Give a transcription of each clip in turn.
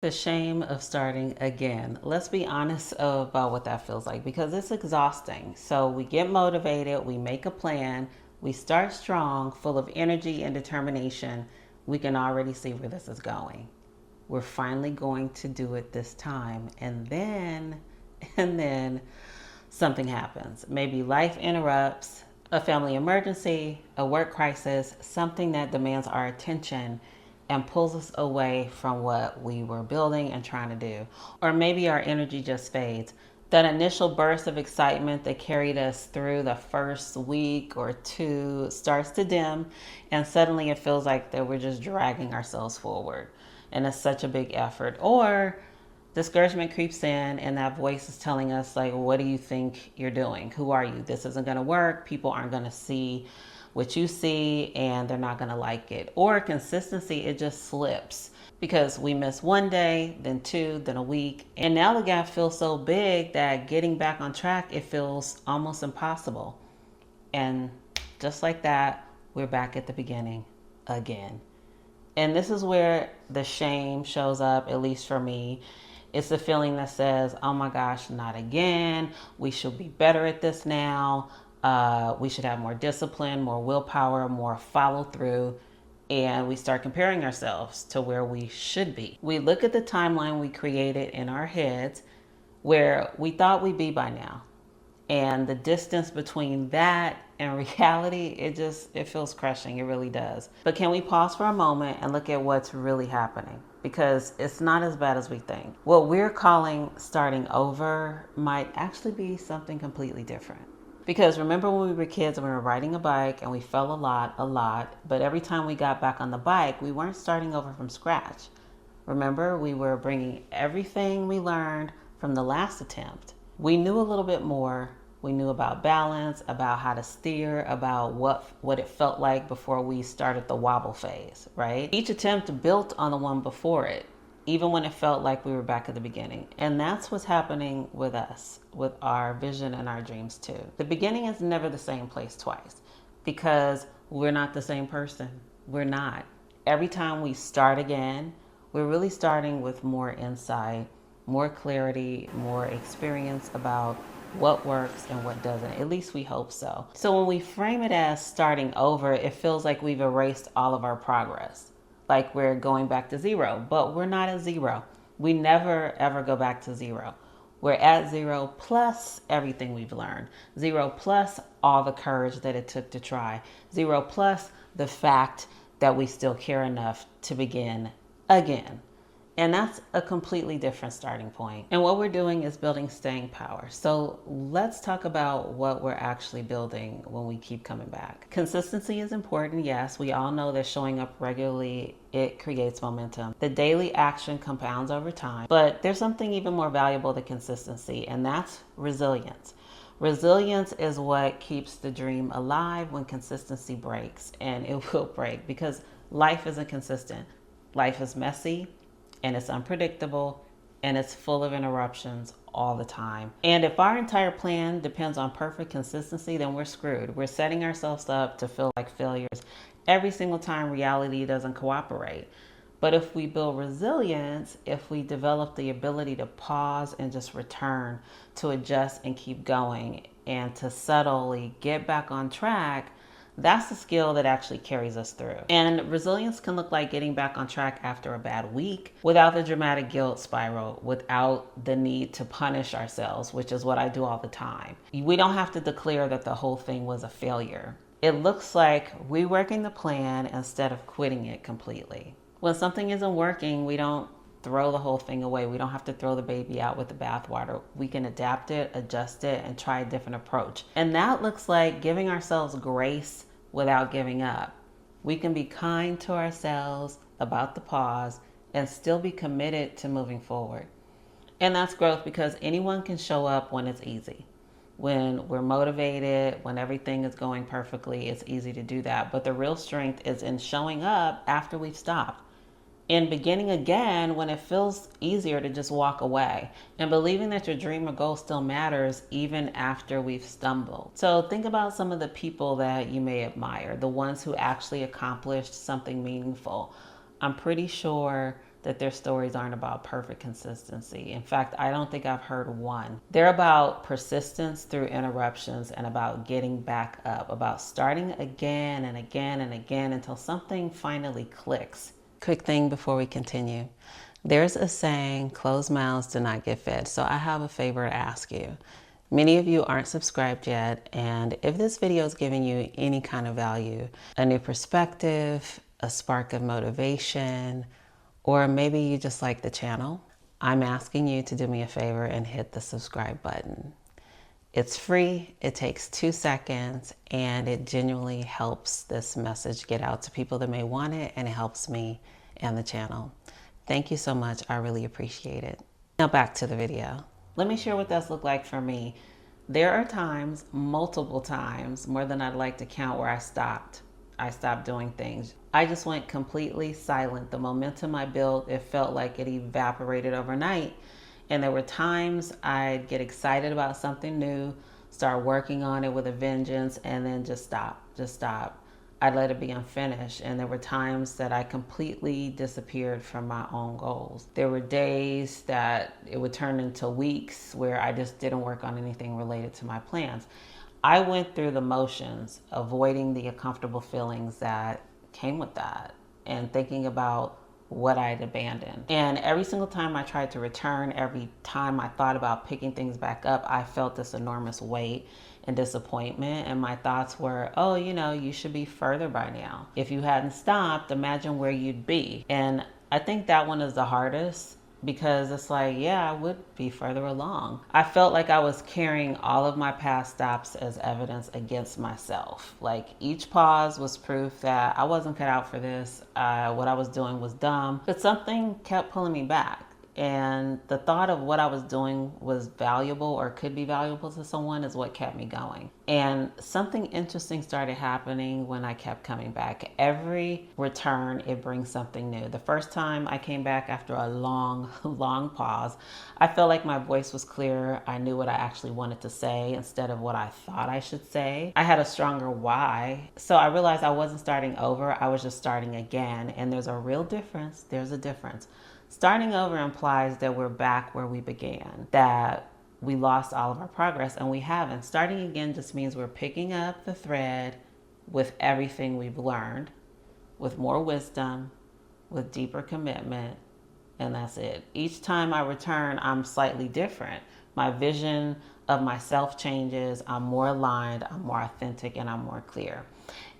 The shame of starting again. Let's be honest about what that feels like because it's exhausting. So we get motivated, we make a plan, we start strong, full of energy and determination. We can already see where this is going. We're finally going to do it this time. And then something happens. Maybe life interrupts, a family emergency, a work crisis, something that demands our attention and pulls us away from what we were building and trying to do. Or maybe our energy just fades. That initial burst of excitement that carried us through the first week or two starts to dim, and suddenly it feels like that we're just dragging ourselves forward. And it's such a big effort. Or discouragement creeps in and that voice is telling us, like, what do you think you're doing? Who are you? This isn't going to work. People aren't going to see what you see and they're not going to like it. Or consistency, it just slips because we miss one day, then two, then a week. And now the gap feels so big that getting back on track, it feels almost impossible. And just like that, we're back at the beginning again. And this is where the shame shows up, at least for me. It's the feeling that says, oh my gosh, not again. We should be better at this now. We should have more discipline, more willpower, more follow through. And we start comparing ourselves to where we should be. We look at the timeline we created in our heads where we thought we'd be by now. And the distance between that and reality, it feels crushing. It really does. But can we pause for a moment and look at what's really happening? Because it's not as bad as we think. What we're calling starting over might actually be something completely different. Because remember when we were kids and we were riding a bike and we fell a lot, but every time we got back on the bike, we weren't starting over from scratch. Remember, we were bringing everything we learned from the last attempt. We knew a little bit more. We knew about balance, about how to steer, about what it felt like before we started the wobble phase, right? Each attempt built on the one before it, even when it felt like we were back at the beginning. And that's what's happening with us, with our vision and our dreams too. The beginning is never the same place twice because we're not the same person. We're not. Every time we start again, we're really starting with more insight, more clarity, more experience about what works and what doesn't. At least we hope so. So when we frame it as starting over, it feels like we've erased all of our progress. Like we're going back to zero, but we're not at zero. We never ever go back to zero. We're at zero plus everything we've learned. Zero plus all the courage that it took to try. Zero plus the fact that we still care enough to begin again. And that's a completely different starting point. And what we're doing is building staying power. So let's talk about what we're actually building when we keep coming back. Consistency is important, yes. We all know that showing up regularly, it creates momentum. The daily action compounds over time, but there's something even more valuable than consistency, and that's resilience. Resilience is what keeps the dream alive when consistency breaks, and it will break because life isn't consistent. Life is messy, and it's unpredictable, and it's full of interruptions all the time. And if our entire plan depends on perfect consistency, then we're screwed. We're setting ourselves up to feel like failures every single time reality doesn't cooperate. But if we build resilience, if we develop the ability to pause and just return, to adjust and keep going, and to subtly get back on track, that's the skill that actually carries us through. And resilience can look like getting back on track after a bad week without the dramatic guilt spiral, without the need to punish ourselves, which is what I do all the time. We don't have to declare that the whole thing was a failure. It looks like reworking the plan instead of quitting it completely. When something isn't working, we don't throw the whole thing away. We don't have to throw the baby out with the bathwater. We can adapt it, adjust it, and try a different approach. And that looks like giving ourselves grace without giving up. We can be kind to ourselves about the pause and still be committed to moving forward. And that's growth because anyone can show up when it's easy. When we're motivated, when everything is going perfectly, it's easy to do that. But the real strength is in showing up after we've stopped. In beginning again when it feels easier to just walk away, and believing that your dream or goal still matters even after we've stumbled. So think about some of the people that you may admire, the ones who actually accomplished something meaningful. I'm pretty sure that their stories aren't about perfect consistency. In fact, I don't think I've heard one. They're about persistence through interruptions and about getting back up, about starting again and again and again until something finally clicks. Quick thing before we continue. There's a saying, closed mouths do not get fed. So I have a favor to ask you. Many of you aren't subscribed yet, and if this video is giving you any kind of value, a new perspective, a spark of motivation, or maybe you just like the channel, I'm asking you to do me a favor and hit the subscribe button. It's free, it takes 2 seconds, and it genuinely helps this message get out to people that may want it, and it helps me and the channel. Thank you so much, I really appreciate it. Now back to the video. Let me share what that's looked like for me. There are times, multiple times, more than I'd like to count, where I stopped doing things. I just went completely silent. The momentum I built, it felt like it evaporated overnight. And there were times I'd get excited about something new, start working on it with a vengeance, and then just stop. I'd let it be unfinished. And there were times that I completely disappeared from my own goals. There were days that it would turn into weeks where I just didn't work on anything related to my plans. I went through the motions, avoiding the uncomfortable feelings that came with that and thinking about what I'd abandoned. And every single time I tried to return, every time I thought about picking things back up, I felt this enormous weight and disappointment. And my thoughts were, oh, you should be further by now. If you hadn't stopped, imagine where you'd be. And I think that one is the hardest, because it's like, yeah, I would be further along. I felt like I was carrying all of my past stops as evidence against myself. Like each pause was proof that I wasn't cut out for this. What I was doing was dumb, but something kept pulling me back. And the thought of what I was doing was valuable or could be valuable to someone is what kept me going. And something interesting started happening when I kept coming back. Every return, it brings something new. The first time I came back after a long pause, I felt like my voice was clearer. I knew what I actually wanted to say instead of what I thought I should say. I had a stronger why. So I realized I wasn't starting over, I was just starting again. And there's a real difference. There's a difference. Starting over implies that we're back where we began, that we lost all of our progress, and we haven't. Starting again just means we're picking up the thread with everything we've learned, with more wisdom, with deeper commitment, and that's it. Each time I return, I'm slightly different. My vision of myself changes, I'm more aligned, I'm more authentic, and I'm more clear.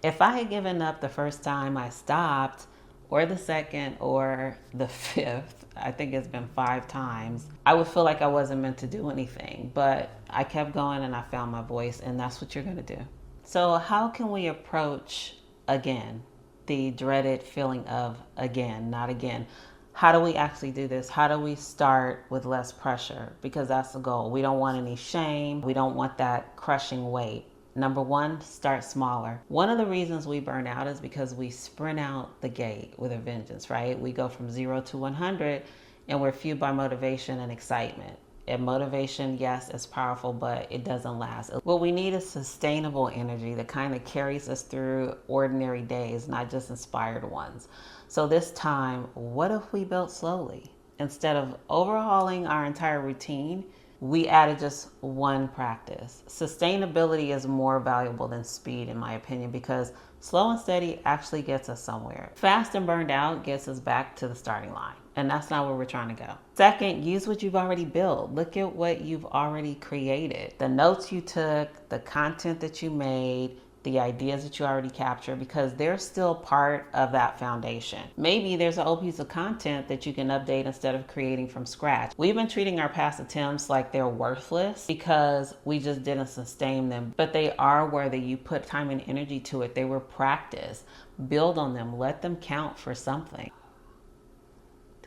If I had given up the first time I stopped, or the second, or the fifth, I think it's been 5 times, I would feel like I wasn't meant to do anything. But I kept going and I found my voice, and that's what you're gonna do. So how can we approach again, the dreaded feeling of again, not again? How do we actually do this? How do we start with less pressure? Because that's the goal. We don't want any shame. We don't want that crushing weight. Number 1, start smaller. One of the reasons we burn out is because we sprint out the gate with a vengeance, right? We go from 0 to 100 and we're fueled by motivation and excitement. And motivation, yes, is powerful, but it doesn't last. What we need is sustainable energy that kind of carries us through ordinary days, not just inspired ones. So this time, what if we built slowly? Instead of overhauling our entire routine, we added just one practice. Sustainability is more valuable than speed, in my opinion, because slow and steady actually gets us somewhere. Fast and burned out gets us back to the starting line, and that's not where we're trying to go. Second, use what you've already built. Look at what you've already created. The notes you took, the content that you made, the ideas that you already captured, because they're still part of that foundation. Maybe there's an old piece of content that you can update instead of creating from scratch. We've been treating our past attempts like they're worthless because we just didn't sustain them, but they are worthy. You put time and energy to it. They were practice. Build on them. Let them count for something.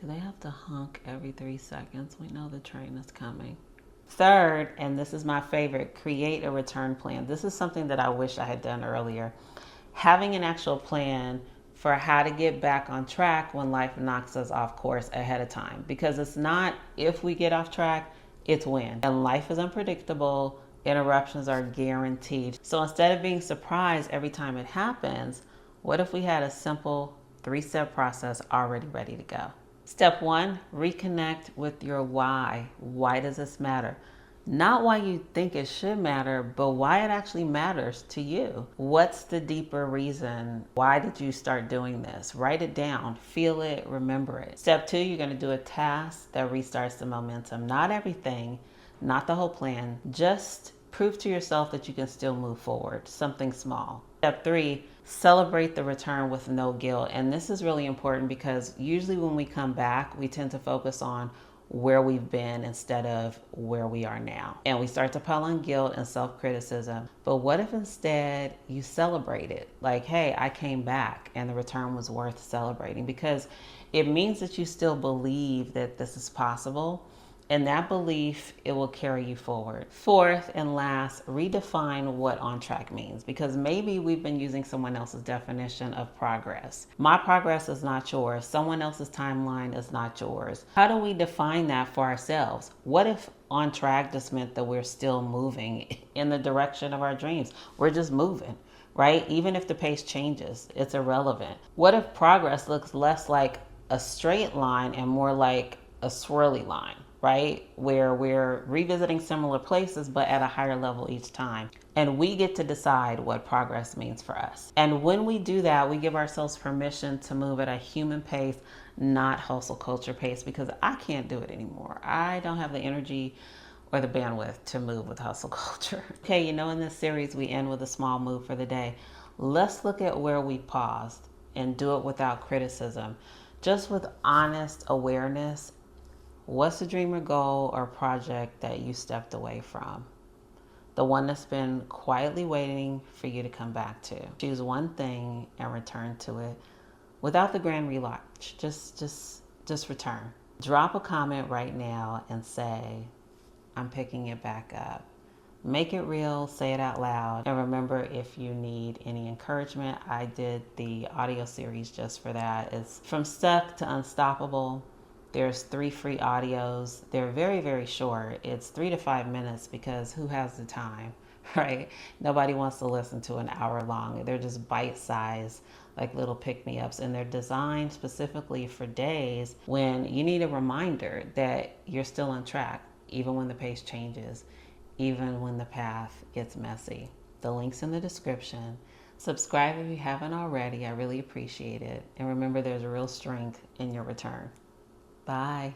Do they have to honk every 3 seconds? We know the train is coming. Third, and this is my favorite, create a return plan. This is something that I wish I had done earlier. Having an actual plan for how to get back on track when life knocks us off course ahead of time. Because it's not if we get off track, it's when. And life is unpredictable, interruptions are guaranteed. So instead of being surprised every time it happens, what if we had a simple 3-step process already ready to go? Step 1, reconnect with your why. Why does this matter? Not why you think it should matter, but why it actually matters to you. What's the deeper reason? Why did you start doing this? Write it down, feel it, remember it. Step 2, you're going to do a task that restarts the momentum. Not everything, not the whole plan, just prove to yourself that you can still move forward, something small. Step 3, celebrate the return with no guilt. And this is really important because usually when we come back, we tend to focus on where we've been instead of where we are now. And we start to pile on guilt and self-criticism. But what if instead you celebrate it? Like, hey, I came back and the return was worth celebrating, because it means that you still believe that this is possible. And that belief, it will carry you forward. Fourth and last, redefine what on track means, because maybe we've been using someone else's definition of progress. My progress is not yours. Someone else's timeline is not yours. How do we define that for ourselves? What if on track just meant that we're still moving in the direction of our dreams? We're just moving, right? Even if the pace changes, it's irrelevant. What if progress looks less like a straight line and more like a swirly line? Right? Where we're revisiting similar places, but at a higher level each time. And we get to decide what progress means for us. And when we do that, we give ourselves permission to move at a human pace, not hustle culture pace, because I can't do it anymore. I don't have the energy or the bandwidth to move with hustle culture. Okay, in this series, we end with a small move for the day. Let's look at where we paused and do it without criticism, just with honest awareness. What's the dream or goal or project that you stepped away from? The one that's been quietly waiting for you to come back to. Choose one thing and return to it without the grand relaunch. Just return. Drop a comment right now and say, I'm picking it back up. Make it real, say it out loud. And remember, if you need any encouragement, I did the audio series just for that. It's From Stuck to Unstoppable. There's 3 free audios. They're very, very short. It's 3 to 5 minutes, because who has the time, right? Nobody wants to listen to an hour long. They're just bite-sized, like little pick-me-ups. And they're designed specifically for days when you need a reminder that you're still on track, even when the pace changes, even when the path gets messy. The link's in the description. Subscribe if you haven't already. I really appreciate it. And remember, there's real strength in your return. Bye.